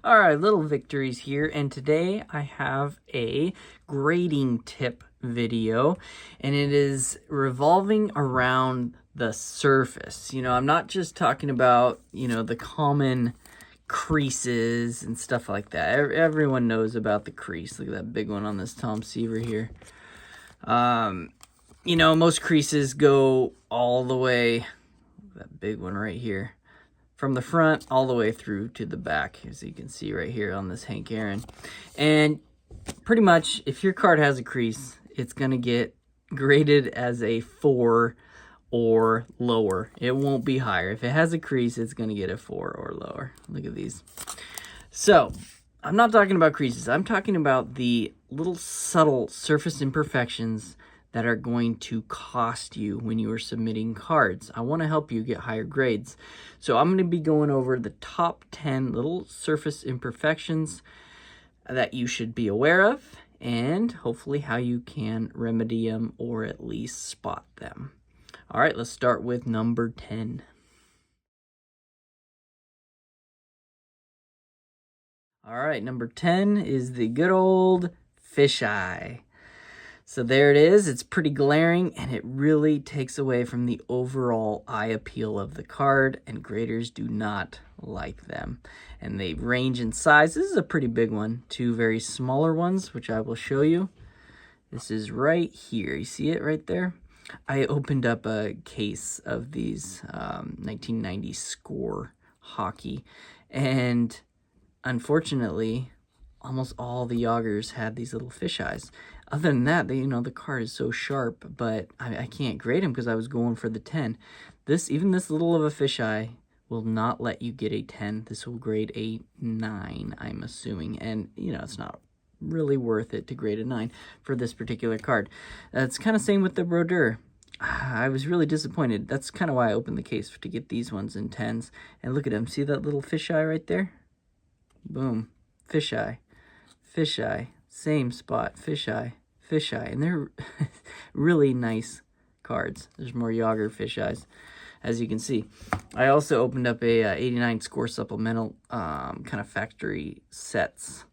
All right, little victories here, and today I have a grading tip video, and it is revolving around the surface. I'm not just talking about, the common creases and stuff like that. Everyone knows about the crease. Look at that big one on this Tom Seaver here. Most creases go all the way, that big one right here, from the front all the way through to the back, as you can see right here on this Hank Aaron. And pretty much, if your card has a crease, it's going to get graded as a 4 or lower. It won't be higher. If it has a crease, it's going to get a 4 or lower. Look at these. So, I'm not talking about creases. I'm talking about the little subtle surface imperfections that are going to cost you when you are submitting cards. I want to help you get higher grades. So I'm going to be going over the top 10 little surface imperfections that you should be aware of, and hopefully how you can remedy them or at least spot them. All right, let's start with number 10. All right, number 10 is the good old fisheye. So there it is. It's pretty glaring, and it really takes away from the overall eye appeal of the card, and graders do not like them. And they range in size. This is a pretty big one. Two very smaller ones, which I will show you. This is right here. You see it right there? I opened up a case of these 1990 Score hockey, and unfortunately, almost all the Yoggers had these little fish eyes. Other than that, the card is so sharp, but I can't grade them because I was going for the 10. Even this little of a fisheye will not let you get a 10. This will grade a 9, I'm assuming. And, it's not really worth it to grade a 9 for this particular card. It's kind of same with the Brodeur. I was really disappointed. That's kind of why I opened the case, to get these ones in 10s. And look at them. See that little fisheye right there? Boom. Fisheye. Fisheye. Same spot. Fisheye. Fisheye. And they're really nice cards. There's more Yager fisheyes, as you can see. I also opened up a 89 Score supplemental kind of factory sets.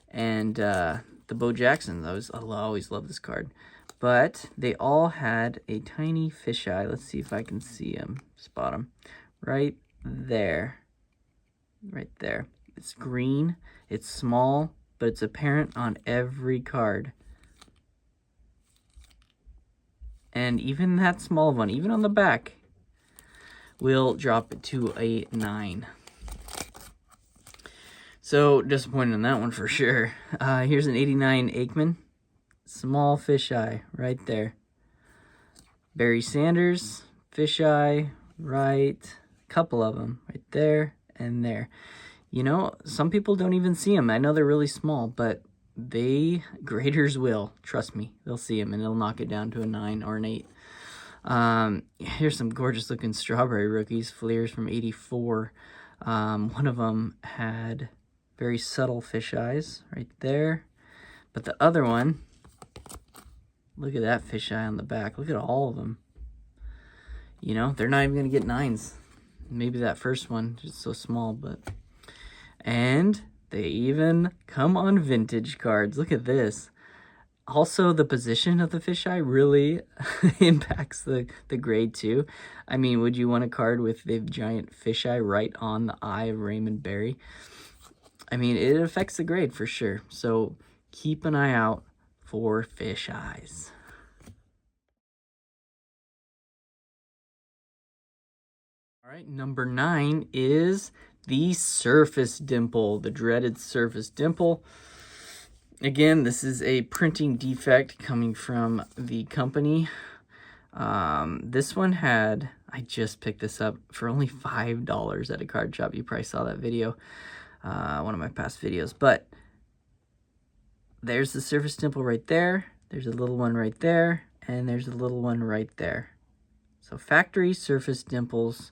And the Bo Jacksons, I always love this card. But they all had a tiny fisheye. Let's see if I can see them. Spot them. Right there. Right there. It's green. It's small, but it's apparent on every card. And even that small one, even on the back, will drop it to a 9. So, disappointed in that one for sure. Here's an 89 Aikman. Small fisheye right there. Barry Sanders, fisheye, right. A couple of them right there and there. Some people don't even see them. I know they're really small, but graders will. Trust me, they'll see them, and they'll knock it down to a 9 or an 8. Here's some gorgeous looking strawberry rookies, Fleers from 84. One of them had very subtle fisheyes right there. But the other one, look at that fisheye on the back. Look at all of them. They're not even going to get 9s. Maybe that first one, just so small, but... And they even come on vintage cards. Look at this. Also, the position of the fisheye really impacts the grade too. I mean, would you want a card with the giant fisheye right on the eye of Raymond Barry? I mean, it affects the grade for sure. So keep an eye out for fisheyes. All right, number 9 is the Surface Dimple, the dreaded Surface Dimple. Again, this is a printing defect coming from the company. This one had, I just picked this up for only $5 at a card shop. You probably saw that video, one of my past videos. But there's the Surface Dimple right there. There's a little one right there. And there's a little one right there. So factory Surface Dimples.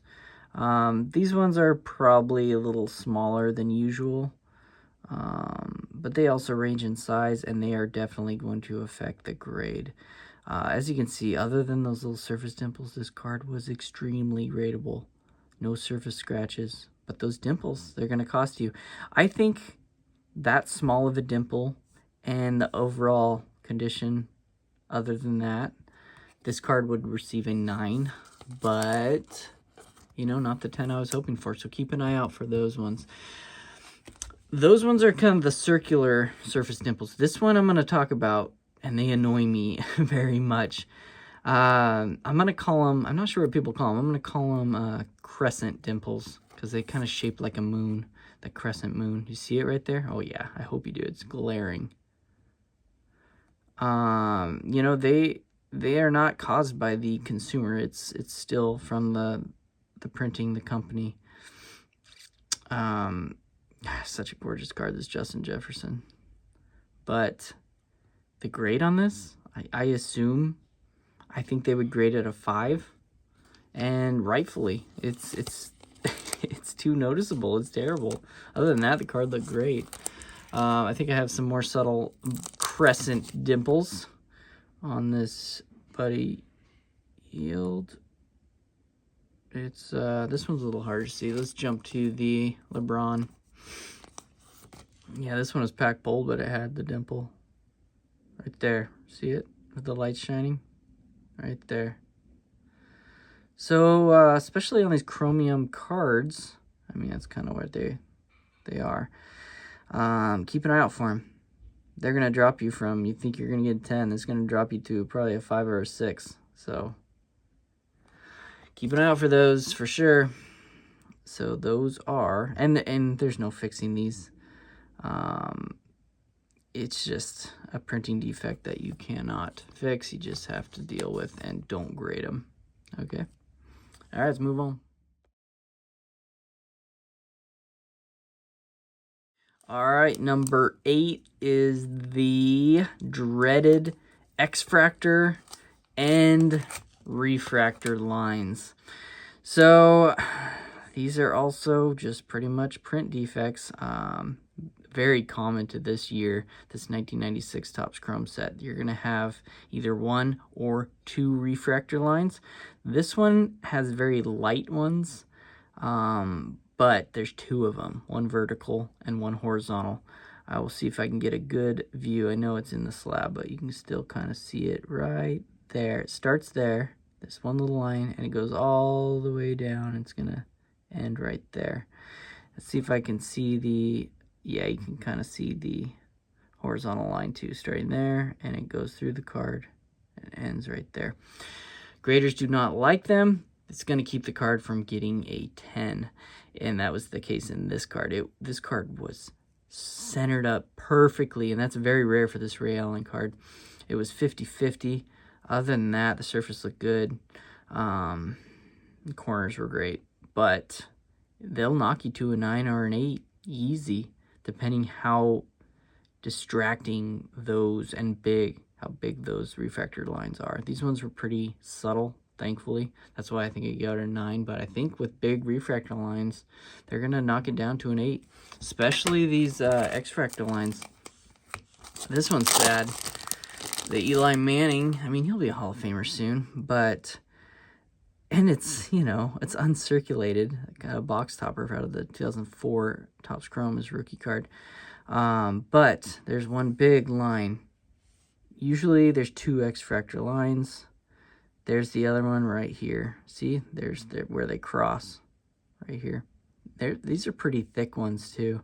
These ones are probably a little smaller than usual, but they also range in size, and they are definitely going to affect the grade. As you can see, other than those little surface dimples, this card was extremely gradable. No surface scratches, But those dimples, they're going to cost you. I think that small of a dimple and the overall condition, other than that, this card would receive a 9. But, you know, not the 10 I was hoping for. So keep an eye out for those ones. Those ones are kind of the circular surface dimples. This one I'm going to talk about, and they annoy me very much. I'm going to call them, I'm not sure what people call them. I'm going to call them crescent dimples because they kind of shape like a moon, the crescent moon. You see it right there? Oh, yeah. I hope you do. It's glaring. You know, they are not caused by the consumer. It's still from the printing, the company. Such a gorgeous card, this Justin Jefferson. But the grade on this, I assume, I think they would grade it a 5, and rightfully, it's it's too noticeable. It's terrible. Other than that, the card looked great. I think I have some more subtle crescent dimples on this Buddy Yield. It's this one's a little hard to see. Let's jump to the LeBron. Yeah, this one was packed bold, but it had the dimple right there. See it with the light shining right there. So especially on these chromium cards, I mean, that's kind of where they are. Keep an eye out for them. They're gonna drop you from, you think you're gonna get a 10, it's gonna drop you to probably a 5 or a 6. So keep an eye out for those for sure. So those are, and there's no fixing these. It's just a printing defect that you cannot fix. You just have to deal with, and don't grade them. Okay. All right, let's move on. All right, number 8 is the dreaded X-Fractor and Refractor lines. So these are also just pretty much print defects. Very common to this year, this 1996 Topps Chrome set. You're going to have either 1 or 2 refractor lines. This one has very light ones, but there's 2 of them, 1 vertical and 1 horizontal. I will see if I can get a good view. I know it's in the slab, but you can still kind of see it right there. It starts there, this one little line, and it goes all the way down. It's going to end right there. Let's see if I can see the, yeah, you can kind of see the horizontal line too, starting there, and it goes through the card and ends right there. Graders do not like them. It's going to keep the card from getting a 10, and that was the case in this card. This card was centered up perfectly, and that's very rare for this Ray Allen card. It was 50-50. Other than that, the surface looked good. The corners were great, but they'll knock you to a 9 or an 8 easy, depending how distracting those and how big those refractor lines are. These ones were pretty subtle, thankfully. That's why I think it got a 9, but I think with big refractor lines, they're going to knock it down to an 8, especially these X-fractor lines. This one's sad. The Eli Manning, I mean, he'll be a Hall of Famer soon, but, and it's, you know, it's uncirculated, like a box topper out of the 2004 Topps Chrome, his rookie card. But there's one big line. Usually there's 2 X-fractor lines. There's the other one right here. See, there's where they cross right here. These are pretty thick ones too.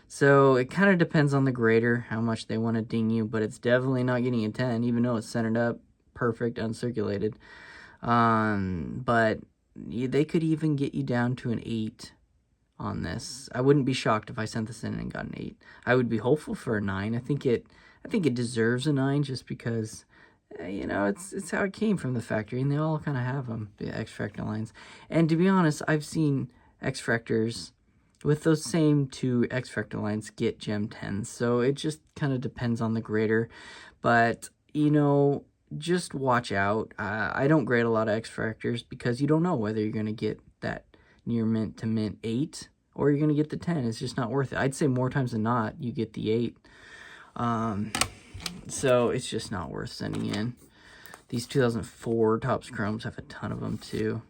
So it kind of depends on the grader, how much they want to ding you, but it's definitely not getting a 10, even though it's centered up, perfect, uncirculated. But they could even get you down to an 8 on this. I wouldn't be shocked if I sent this in and got an 8. I would be hopeful for a 9. I think it deserves a 9 just because, you know, it's how it came from the factory, and they all kind of have them, the X-fractor lines. And to be honest, I've seen X-fractors with those same 2 X-fractor lines get gem 10s, so it just kind of depends on the grader. But, you know, just watch out. I don't grade a lot of X-fractors because you don't know whether you're going to get that near mint to mint 8 or you're going to get the 10. It's just not worth it. I'd say more times than not you get the 8. So it's just not worth sending in. These 2004 Topps Chromes have a ton of them too.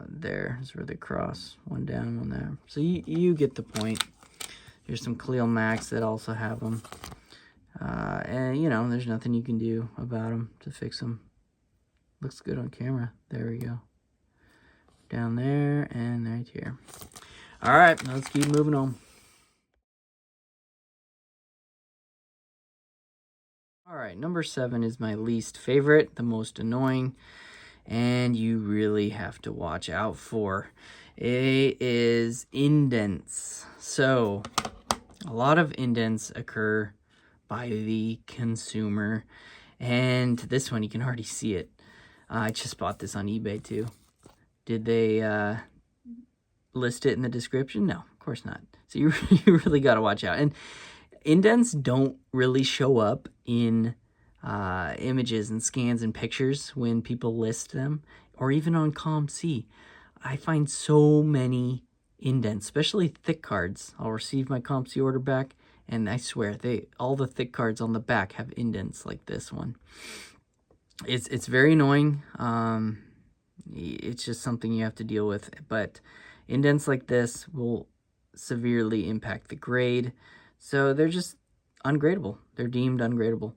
There's where they cross. One down, one there. So you get the point. Here's some Cleo Max that also have them. And, you know, there's nothing you can do about them to fix them. Looks good on camera. There we go. Down there and right here. All right, let's keep moving on. All right, number 7 is my least favorite, the most annoying, and you really have to watch out for. It is indents. So, a lot of indents occur by the consumer, and this one, you can already see it. I just bought this on eBay too. Did they list it in the description? No, of course not. So you really got to watch out. And indents don't really show up in images and scans and pictures when people list them, or even on ComC. I find so many indents, especially thick cards. I'll receive my ComC order back, and I swear, all the thick cards on the back have indents like this one. It's very annoying. It's just something you have to deal with. But indents like this will severely impact the grade. So they're just ungradable. They're deemed ungradable.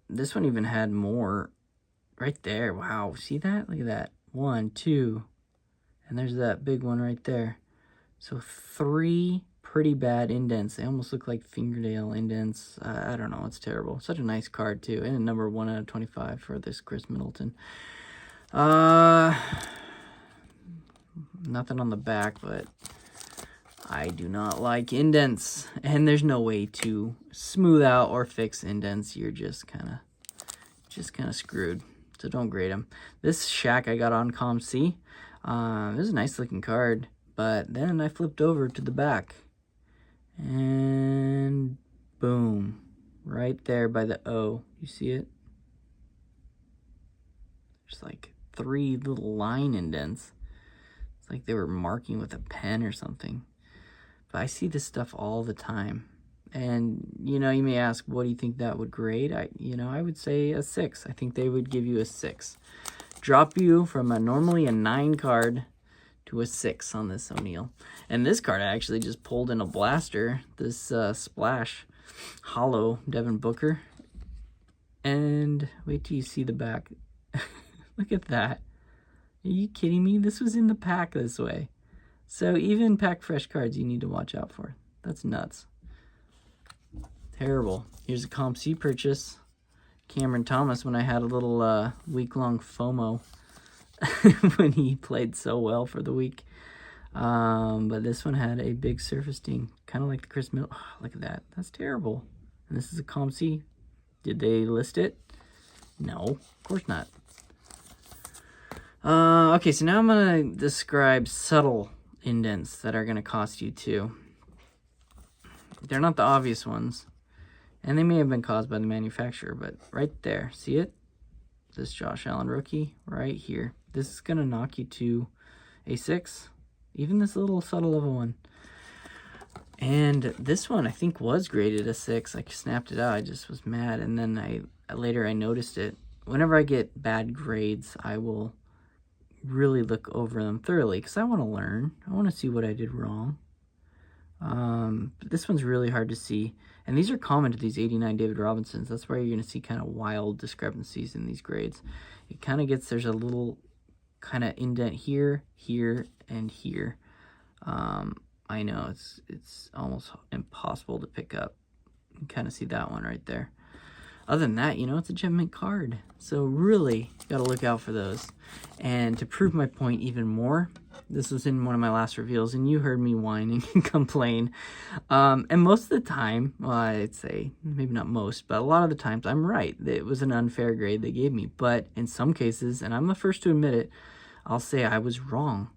This one even had more right there. Wow, see that? Look at that. 1, 2, and there's that big one right there. So 3 pretty bad indents. They almost look like fingernail indents. I don't know. It's terrible. Such a nice card, too. And a number 1 out of 25 for this Chris Middleton. Nothing on the back, but I do not like indents. And there's no way to smooth out or fix indents. You're just kind of screwed. So don't grade them. This Shack I got on ComC. It was a nice looking card. But then I flipped over to the back. And boom. Right there by the O. You see it? There's like 3 little line indents. It's like they were marking with a pen or something. But I see this stuff all the time. And, you know, you may ask, what do you think that would grade? I would say a 6. I think they would give you a 6. Drop you from normally a 9 card to a 6 on this O'Neal. And this card I actually just pulled in a blaster, this Splash Hollow Devin Booker. And wait till you see the back. Look at that. Are you kidding me? This was in the pack this way. So even pack fresh cards you need to watch out for. That's nuts. Terrible. Here's a ComC purchase. Cameron Thomas, when I had a little week-long FOMO when he played so well for the week. But this one had a big surface ding, kind of like the Chris Mill. Oh, look at that. That's terrible. And this is a ComC. Did they list it? No, of course not. Okay, so now I'm going to describe subtle indents that are going to cost you too. They're not the obvious ones. And they may have been caused by the manufacturer, but right there, see it? This Josh Allen rookie right here. This is going to knock you to a 6. Even this little subtle of a one. And this one I think was graded a 6. I snapped it out. I just was mad. And then later I noticed it. Whenever I get bad grades, I will really look over them thoroughly because I want to learn. I want to see what I did wrong. But this one's really hard to see. And these are common to these 89 David Robinsons. That's why you're going to see kind of wild discrepancies in these grades. It kind of gets, there's a little kind of indent here, here, and here. I know it's almost impossible to pick up. You can kind of see that one right there. Other than that, you know, it's a gem mint card. So really, got to look out for those. And to prove my point even more, this was in one of my last reveals, and you heard me whine and complain. And most of the time, well, I'd say, maybe not most, but a lot of the times, I'm right. It was an unfair grade they gave me. But in some cases, and I'm the first to admit it, I'll say I was wrong.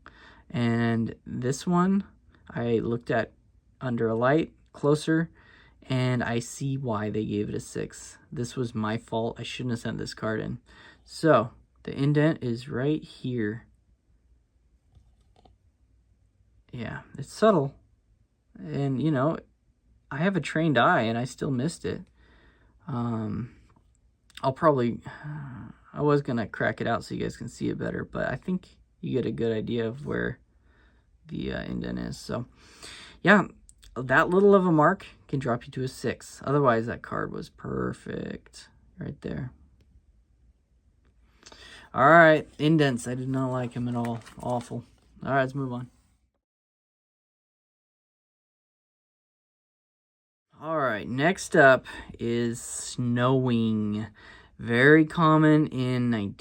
And this one, I looked at under a light, closer, and I see why they gave it a 6. This was my fault. I shouldn't have sent this card in. So, the indent is right here. Yeah, it's subtle. And, you know, I have a trained eye, and I still missed it. I'll probably I was going to crack it out so you guys can see it better, but I think you get a good idea of where the indent is. So, yeah, that little of a mark can drop you to a 6. Otherwise, that card was perfect right there. All right, Indents. I did not like him at all. Awful. All right, let's move on. All right, next up is snowing. Very common in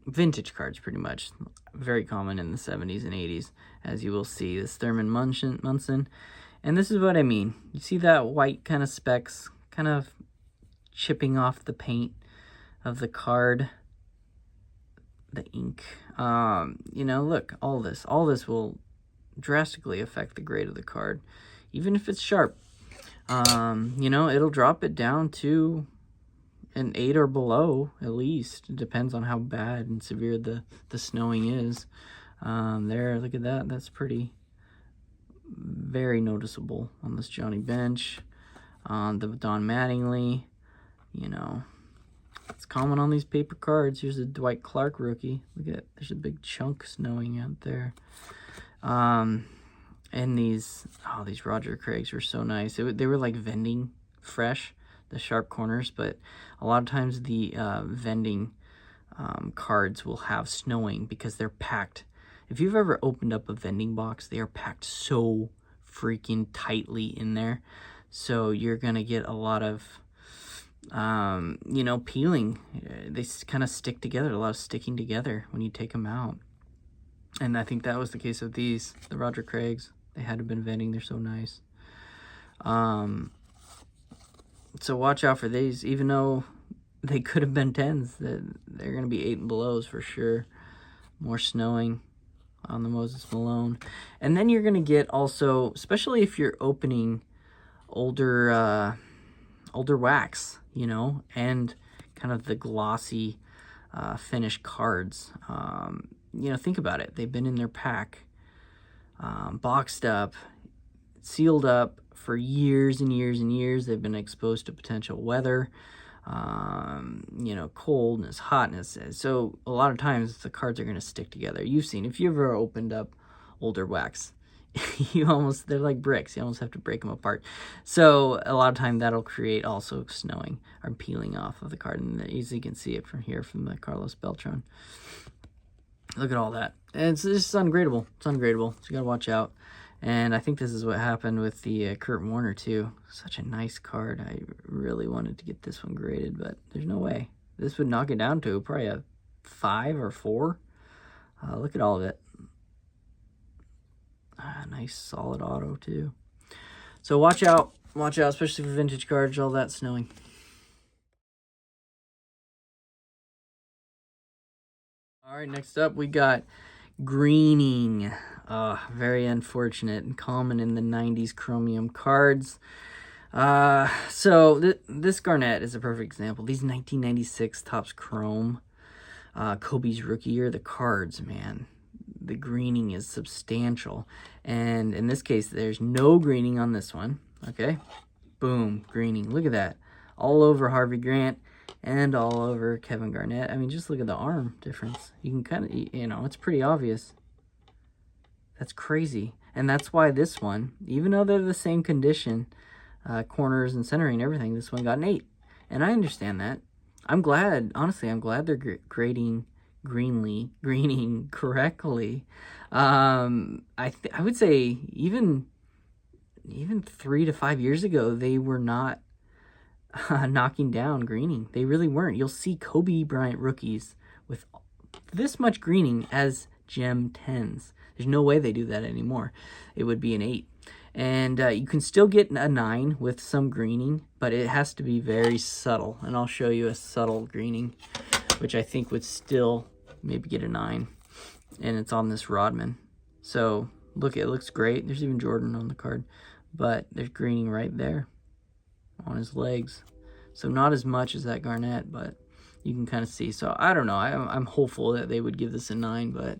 vintage cards, pretty much. Very common in the 70s and 80s, as you will see. This Thurman Munson. And this is what I mean. You see that white kind of specks kind of chipping off the paint of the card, the ink. You know, look, all this will drastically affect the grade of the card, even if it's sharp. You know, it'll drop it down to an 8 or below, at least. It depends on how bad and severe the snowing is. There, look at that. That's very noticeable on this Johnny Bench. The Don Mattingly, you know, it's common on these paper cards. Here's a Dwight Clark rookie. Look at, there's a big chunk snowing out there. And these Roger Craigs were so nice. They were like vending fresh, the sharp corners, but a lot of times the vending cards will have snowing because they're packed. If you've ever opened up a vending box, they are packed so freaking tightly in there. So you're going to get a lot of, you know, peeling. They kind of stick together, a lot of sticking together when you take them out. And I think that was the case of these, the Roger Craigs. They had to have been vending. They're so nice. So watch out for these, even though they could have been 10s. They're going to be 8 and belows for sure. More snowing on the Moses Malone. And then you're going to get also, especially if you're opening older wax, you know, and kind of the glossy finished cards. You know, think about it. They've been in their pack, boxed up, sealed up for years and years and years. They've been exposed to potential weather, you know, coldness, hotness. So a lot of times the cards are going to stick together. You've seen, if you've ever opened up older wax, they're like bricks. You almost have to break them apart. So a lot of time that'll create also snowing or peeling off of the card. And as you can see it from here, from the Carlos Beltran. Look at all that. And it's just ungradable. It's ungradable. So you gotta watch out. And I think this is what happened with the Kurt Warner too. Such a nice card. I really wanted to get this one graded, but there's no way. This would knock it down to probably a 5 or 4. Look at all of it. Nice solid auto too. So watch out, especially for vintage cards, all that snowing. All right, next up we got greening. Very unfortunate and common in the 90s chromium cards. So this Garnett is a perfect example. These 1996 Topps Chrome, Kobe's rookie year, the cards, man, the greening is substantial. And in this case, there's no greening on this one. Okay, boom, greening. Look at that, all over Harvey Grant and all over Kevin Garnett. I mean, just look at the arm difference. You can kind of, you know, it's pretty obvious. That's crazy. And that's why this one, even though they're the same condition, corners and centering and everything, this one got an 8. And I understand that. I'm glad, honestly, I'm glad they're greening correctly. I would say even 3 to 5 years ago, they were not knocking down greening. They really weren't. You'll see Kobe Bryant rookies with this much greening as gem 10s. There's no way they do that anymore. It would be an 8. And you can still get a 9 with some greening, but it has to be very subtle. And I'll show you a subtle greening, which I think would still maybe get a 9. And it's on this Rodman. So look, it looks great. There's even Jordan on the card, but there's greening right there on his legs. So not as much as that Garnett, but you can kind of see. So I don't know. I'm hopeful that they would give this a 9, but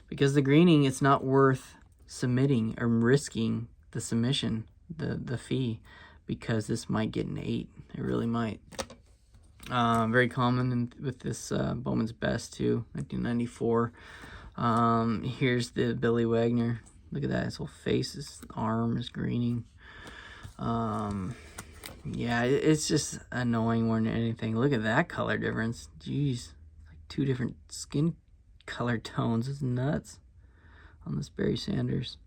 because the greening, it's not worth submitting or risking the submission, the fee, because this might get an 8. It really might. Very common with this Bowman's Best too, 1994. Here's the Billy Wagner. Look at that, his whole face, his arm is greening. Yeah, it's just annoying more than anything. Look at that color difference. Jeez, like 2 different skin color tones. It's nuts on this Barry Sanders.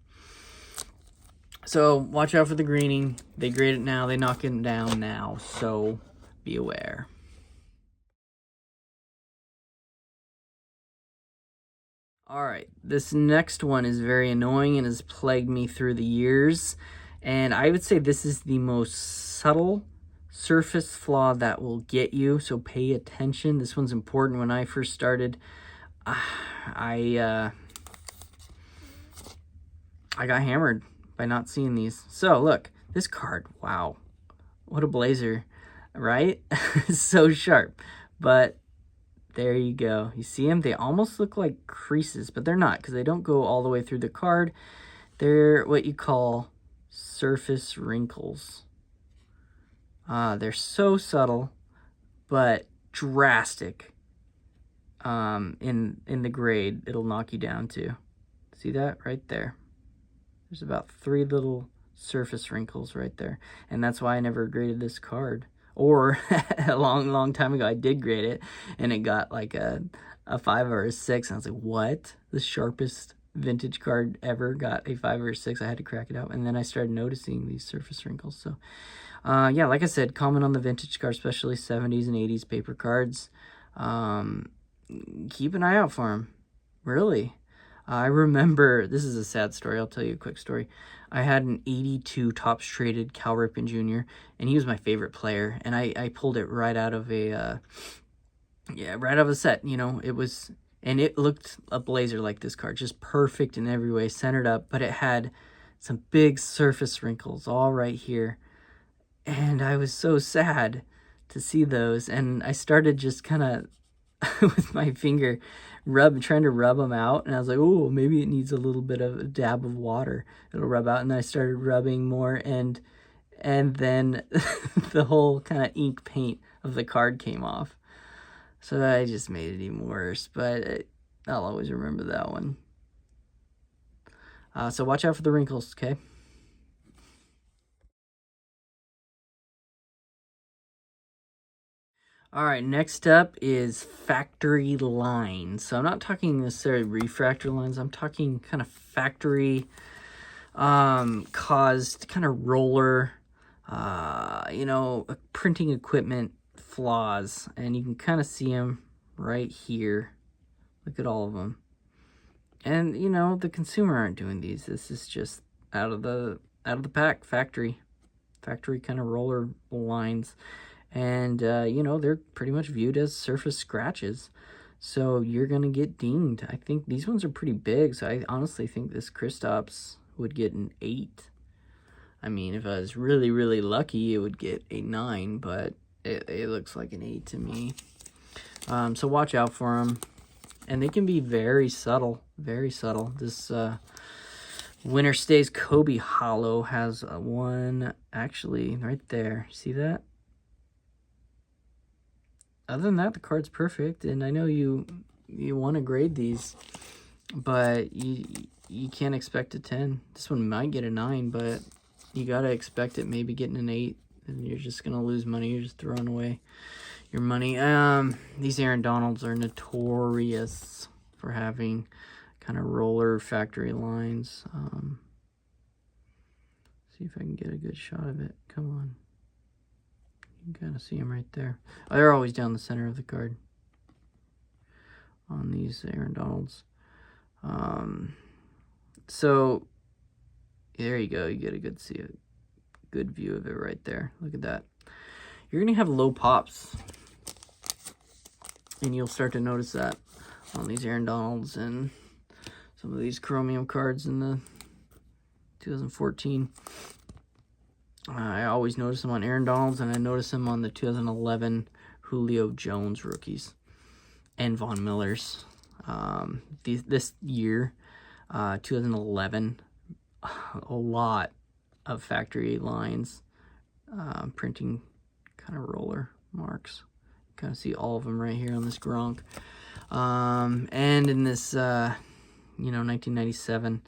So watch out for the greening. They grade it now. They knock it down now. So be aware. All right, this next one is very annoying and has plagued me through the years. And I would say this is the most subtle surface flaw that will get you, so pay attention. This one's important. When I first started, I got hammered by not seeing these. So look, this card, wow, what a blazer, right? So sharp, but there you go. You see them? They almost look like creases, but they're not, because they don't go all the way through the card. They're what you call surface wrinkles. They're so subtle, but drastic. In the grade, it'll knock you down too. See that right there? There's about 3 little surface wrinkles right there, and that's why I never graded this card. Or a long time ago, I did grade it, and it got like a 5 or a 6, and I was like, what? The sharpest vintage card ever got a 5 or a 6. I had to crack it out, and then I started noticing these surface wrinkles. So yeah, like I said, common on the vintage cards, especially 70s and 80s paper cards. Keep an eye out for them. Really. I remember, this is a sad story. I'll tell you a quick story. I had an 82 Topps Traded Cal Ripken Jr., and he was my favorite player. And I pulled it right out of a, right out of a set. You know, it was, and it looked a blazer like this card, just perfect in every way, centered up, but it had some big surface wrinkles all right here. And I was so sad to see those, and I started just kind of with my finger trying to rub them out, and I was like, oh, maybe it needs a little bit of a dab of water, it'll rub out. And then I started rubbing more, and then the whole kind of ink paint of the card came off, so I just made it even worse. But I'll always remember that one. So watch out for the wrinkles, okay? All right, next up is factory lines. So I'm not talking necessarily refractor lines. I'm talking kind of factory caused kind of roller, printing equipment flaws. And you can kind of see them right here. Look at all of them. And, the consumer aren't doing these. This is just out of the pack, factory kind of roller lines. And, they're pretty much viewed as surface scratches. So you're going to get dinged. I think these ones are pretty big. So I honestly think this Kristaps would get an 8. I mean, if I was really, really lucky, it would get a 9. But it looks like an 8 to me. So watch out for them. And they can be very subtle. Very subtle. This Winter Stays Kobe Hollow has one actually right there. See that? Other than that, the card's perfect, and I know you want to grade these, but you can't expect a 10. This one might get a 9, but you got to expect it maybe getting an 8, and you're just going to lose money. You're just throwing away your money. These Aaron Donalds are notorious for having kind of roller factory lines. See if I can get a good shot of it. Come on. You can kind of see them right there. Oh, they're always down the center of the card on these Aaron Donalds. So there you go. You get a good view of it right there. Look at that. You're going to have low pops, and you'll start to notice that on these Aaron Donalds and some of these chromium cards in the 2014. I always notice them on Aaron Donalds, and I notice them on the 2011 Julio Jones rookies and Von Millers. This year, 2011, a lot of factory lines, printing kind of roller marks. Kind of see all of them right here on this Gronk. And in this, 1997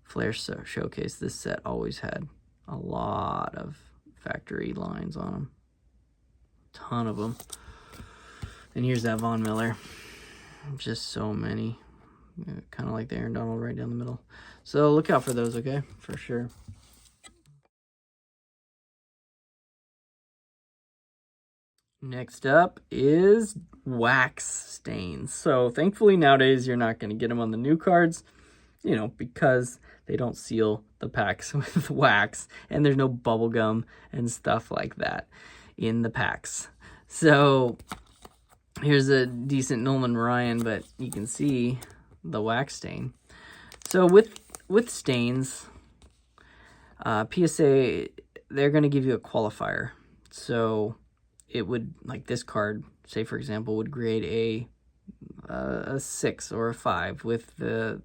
Flair showcase, this set always had a lot of factory lines on them. Ton of them. And here's that Von Miller. Just so many. Kind of like the Aaron Donald right down the middle. So look out for those, okay? For sure. Next up is wax stains. So thankfully nowadays you're not going to get them on the new cards, because they don't seal the packs with wax and there's no bubble gum and stuff like that in the packs. So here's a decent Nolan Ryan, but you can see the wax stain. So with stains, PSA, they're going to give you a qualifier. So it would, like this card, say for example, would grade a 6 or a 5 with the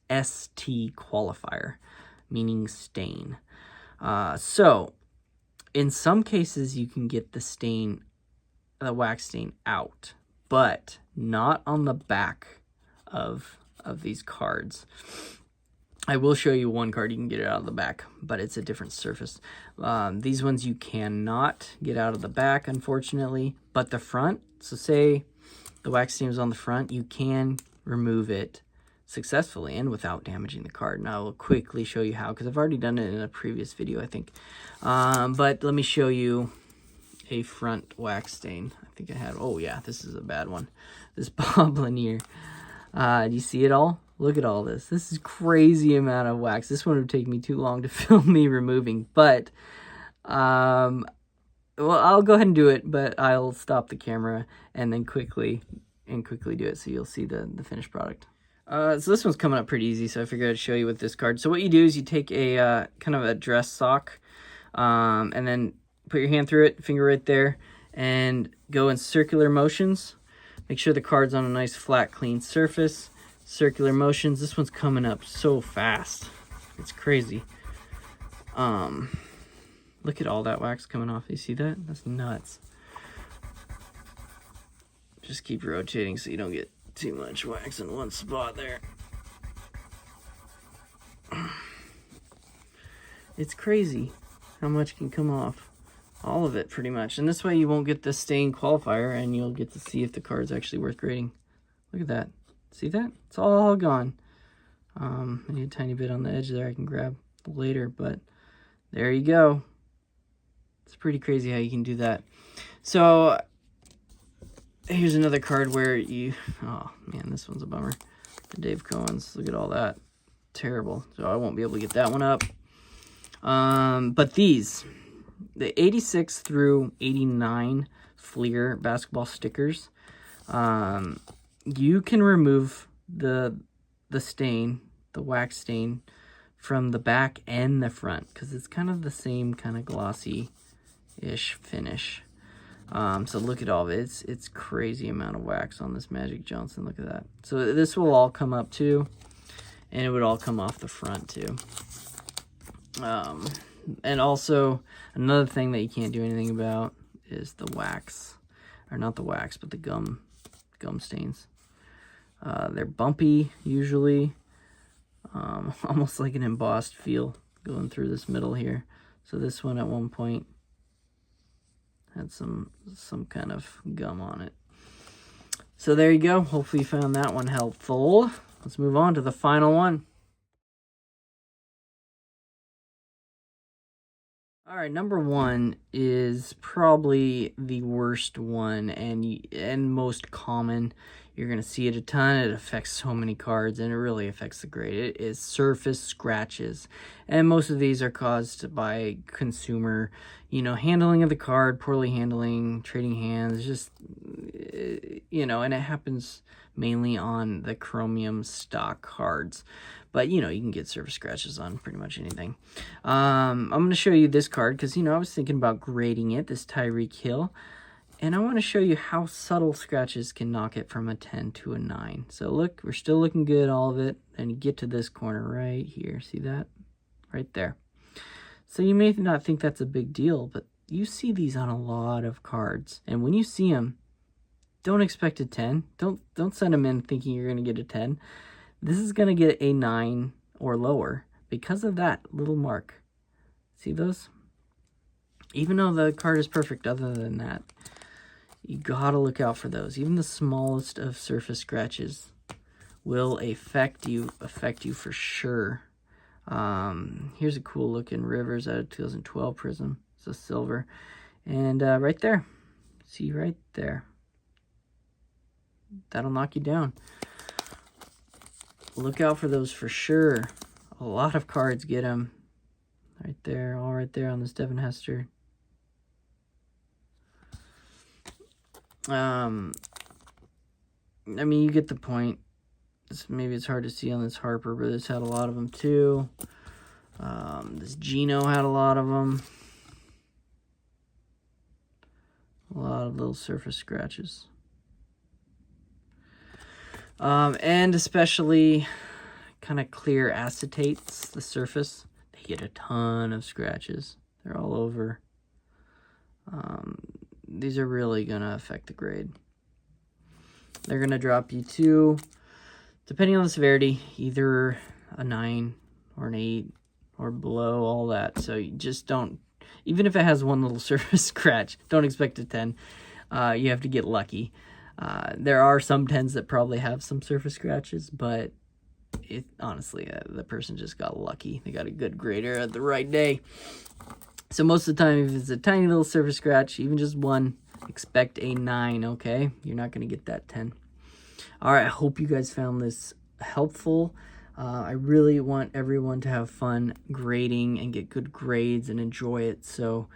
ST qualifier, meaning stain. So in some cases you can get the wax stain out, but not on the back of these cards. I will show you one card you can get it out of the back, but it's a different surface. These ones you cannot get out of the back, unfortunately, but the front, so say the wax stain is on the front, you can remove it successfully and without damaging the card. And I will quickly show you how, because I've already done it in a previous video, I think. But let me show you a front wax stain. I think I had, oh yeah, this is a bad one. This Bob Lanier. Do you see it all? Look at all this. This is crazy amount of wax. This one would take me too long to film me removing, but well, I'll go ahead and do it, but I'll stop the camera and then quickly do it so you'll see the finished product. So this one's coming up pretty easy, so I figured I'd show you with this card. So what you do is you take a kind of a dress sock, and then put your hand through it, finger right there, and go in circular motions. Make sure the card's on a nice flat clean surface. Circular motions. This one's coming up so fast. It's crazy. Look at all that wax coming off. You see that? That's nuts. Just keep rotating so you don't get too much wax in one spot there. It's crazy how much can come off. All of it, pretty much. And this way you won't get the stain qualifier, and you'll get to see if the card's actually worth grading. Look at that. See that? It's all gone. Maybe a tiny bit on the edge there I can grab later, but there you go. It's pretty crazy how you can do that. So here's another card where you, oh man, this one's a bummer. The Dave Cohen's, look at all that. Terrible. So I won't be able to get that one up. But these, the 86 through 89 Fleer basketball stickers, you can remove the stain, the wax stain, from the back and the front, because it's kind of the same kind of glossy-ish finish. So look at all of it. It's crazy amount of wax on this Magic Johnson. Look at that. So this will all come up too, and it would all come off the front too. And also another thing that you can't do anything about is the wax, or not the wax, but the gum stains. They're bumpy usually, almost like an embossed feel going through this middle here. So this one at one point had some kind of gum on it. So there you go. Hopefully you found that one helpful. Let's move on to the final one. All right, number one is probably the worst one and most common. You're going to see it a ton. It affects so many cards, and it really affects the grade. It is surface scratches. And most of these are caused by consumer, handling of the card, poorly handling, trading hands, just, and it happens mainly on the chromium stock cards. But, you can get surface scratches on pretty much anything. I'm going to show you this card because, I was thinking about grading it, this Tyreek Hill. And I want to show you how subtle scratches can knock it from a 10 to a 9. So look, we're still looking good, all of it. And you get to this corner right here. See that? Right there. So you may not think that's a big deal, but you see these on a lot of cards. And when you see them, don't expect a 10. Don't send them in thinking you're going to get a 10. This is going to get a 9 or lower because of that little mark. See those? Even though the card is perfect other than that, you gotta look out for those. Even the smallest of surface scratches will affect you for sure. Here's a cool looking Rivers out of 2012 Prism. It's a silver. And right there. See right there. That'll knock you down. Look out for those for sure. A lot of cards get them. Right there, all right there on this Devin Hester. I mean, you get the point. Maybe it's hard to see on this Harper, but this had a lot of them too. This Gino had a lot of them. A lot of little surface scratches. And especially kind of clear acetates, the surface. They get a ton of scratches. They're all over. These are really going to affect the grade. They're going to drop you to, depending on the severity, either a 9 or an 8 or below, all that. So you just don't, even if it has one little surface scratch, don't expect a 10. You have to get lucky. There are some 10s that probably have some surface scratches, but it honestly, the person just got lucky. They got a good grader at the right day. So most of the time, if it's a tiny little surface scratch, even just one, expect a 9, okay? You're not going to get that 10. All right, I hope you guys found this helpful. I really want everyone to have fun grading and get good grades and enjoy it. So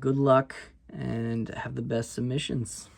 good luck and have the best submissions.